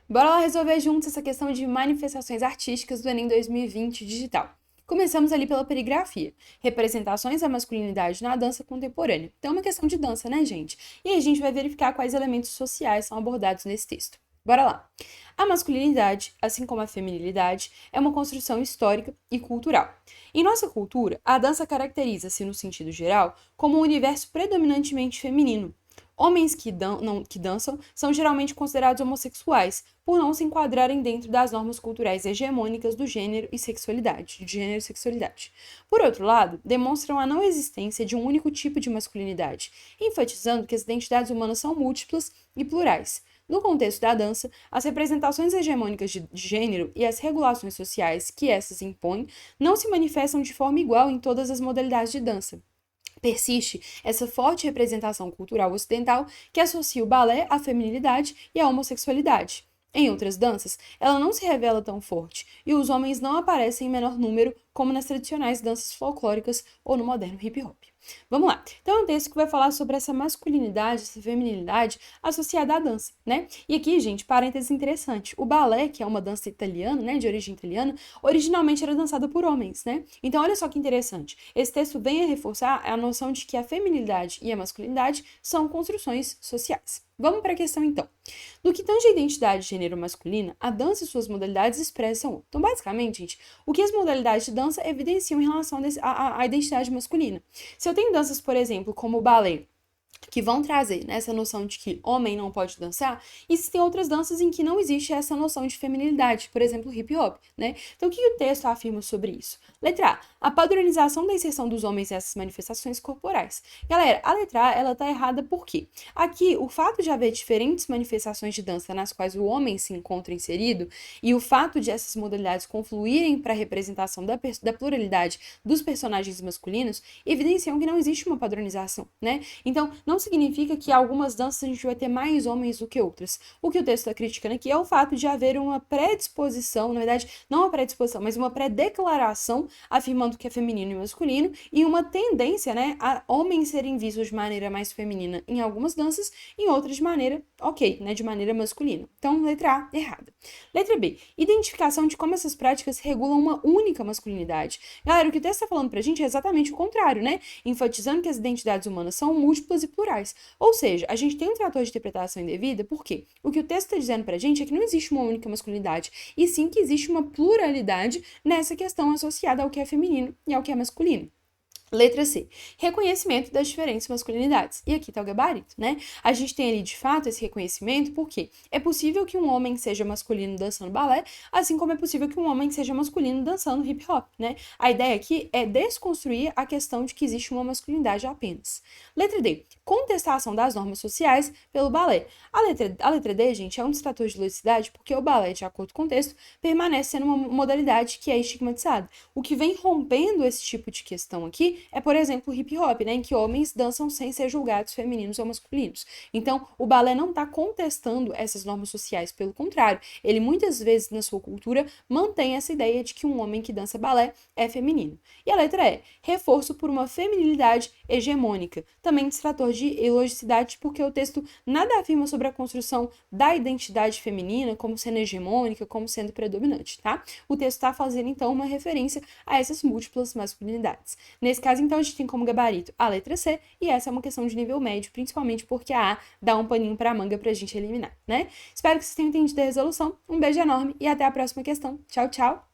Bora lá resolver juntos essa questão de manifestações artísticas do Enem 2020 digital. Começamos ali pela perigrafia, representações da masculinidade na dança contemporânea. Então é uma questão de dança, né, gente? E aí a gente vai verificar quais elementos sociais são abordados nesse texto. Bora lá. A masculinidade, assim como a feminilidade, é uma construção histórica e cultural. Em nossa cultura, a dança caracteriza-se, no sentido geral, como um universo predominantemente feminino. Homens que dançam são geralmente considerados homossexuais, por não se enquadrarem dentro das normas culturais hegemônicas do gênero e sexualidade, de gênero e sexualidade. Por outro lado, demonstram a não existência de um único tipo de masculinidade, enfatizando que as identidades humanas são múltiplas e plurais. No contexto da dança, as representações hegemônicas de gênero e as regulações sociais que essas impõem não se manifestam de forma igual em todas as modalidades de dança. Persiste essa forte representação cultural ocidental que associa o balé à feminilidade e à homossexualidade. Em outras danças, ela não se revela tão forte, e os homens não aparecem em menor número, como nas tradicionais danças folclóricas ou no moderno hip hop. Vamos lá. Então é um texto que vai falar sobre essa masculinidade, essa feminilidade associada à dança, né? E aqui, gente, parênteses interessante. O balé, que é uma dança italiana, né, de origem italiana, originalmente era dançada por homens, né? Então olha só que interessante. Esse texto vem a reforçar a noção de que a feminilidade e a masculinidade são construções sociais. Vamos para a questão então. No que tange a identidade de gênero masculina, a dança e suas modalidades expressam. Então, basicamente, gente, o que as modalidades de dança evidenciam em relação à identidade masculina. Se eu tenho danças, por exemplo, como o balé, que vão trazer essa noção de que homem não pode dançar, e se tem outras danças em que não existe essa noção de feminilidade, por exemplo, hip hop, né? Então, o que o texto afirma sobre isso? Letra A padronização da inserção dos homens nessas manifestações corporais. Galera, a letra A, ela tá errada por quê? Aqui, o fato de haver diferentes manifestações de dança nas quais o homem se encontra inserido, e o fato de essas modalidades confluírem para a representação da pluralidade dos personagens masculinos, evidenciam que não existe uma padronização, né? Então, não significa que algumas danças a gente vai ter mais homens do que outras. O que o texto está criticando aqui é o fato de haver uma predisposição, na verdade, não uma predisposição, mas uma pré-declaração afirmando que é feminino e masculino, e uma tendência, né, a homens serem vistos de maneira mais feminina em algumas danças, em outras de maneira, ok, né, de maneira masculina. Então, letra A, errada. Letra B, identificação de como essas práticas regulam uma única masculinidade. Galera, o que o texto está falando pra gente é exatamente o contrário, né? Enfatizando que as identidades humanas são múltiplas e plurais. Ou seja, a gente tem um trator de interpretação indevida, porque o que o texto está dizendo pra gente é que não existe uma única masculinidade, e sim que existe uma pluralidade nessa questão associada ao que é feminino e ao que é masculino. Letra C. Reconhecimento das diferentes masculinidades. E aqui está o gabarito, né? A gente tem ali, de fato, esse reconhecimento porque é possível que um homem seja masculino dançando balé, assim como é possível que um homem seja masculino dançando hip hop, né? A ideia aqui é desconstruir a questão de que existe uma masculinidade apenas. Letra D. Contestação das normas sociais pelo balé. A letra D, gente, é um distrator de ludicidade porque o balé, de acordo com o texto, permanece sendo uma modalidade que é estigmatizada. O que vem rompendo esse tipo de questão aqui é, por exemplo, o hip hop, né, em que homens dançam sem ser julgados femininos ou masculinos. Então, o balé não está contestando essas normas sociais, pelo contrário, ele muitas vezes na sua cultura mantém essa ideia de que um homem que dança balé é feminino. E a letra E, reforço por uma feminilidade hegemônica, também distrator de ilogicidade, porque o texto nada afirma sobre a construção da identidade feminina como sendo hegemônica, como sendo predominante, tá? O texto está fazendo, então, uma referência a essas múltiplas masculinidades. Nesse caso, então, a gente tem como gabarito a letra C, e essa é uma questão de nível médio, principalmente porque a A dá um paninho pra manga pra gente eliminar, né? Espero que vocês tenham entendido a resolução. Um beijo enorme e até a próxima questão. Tchau, tchau!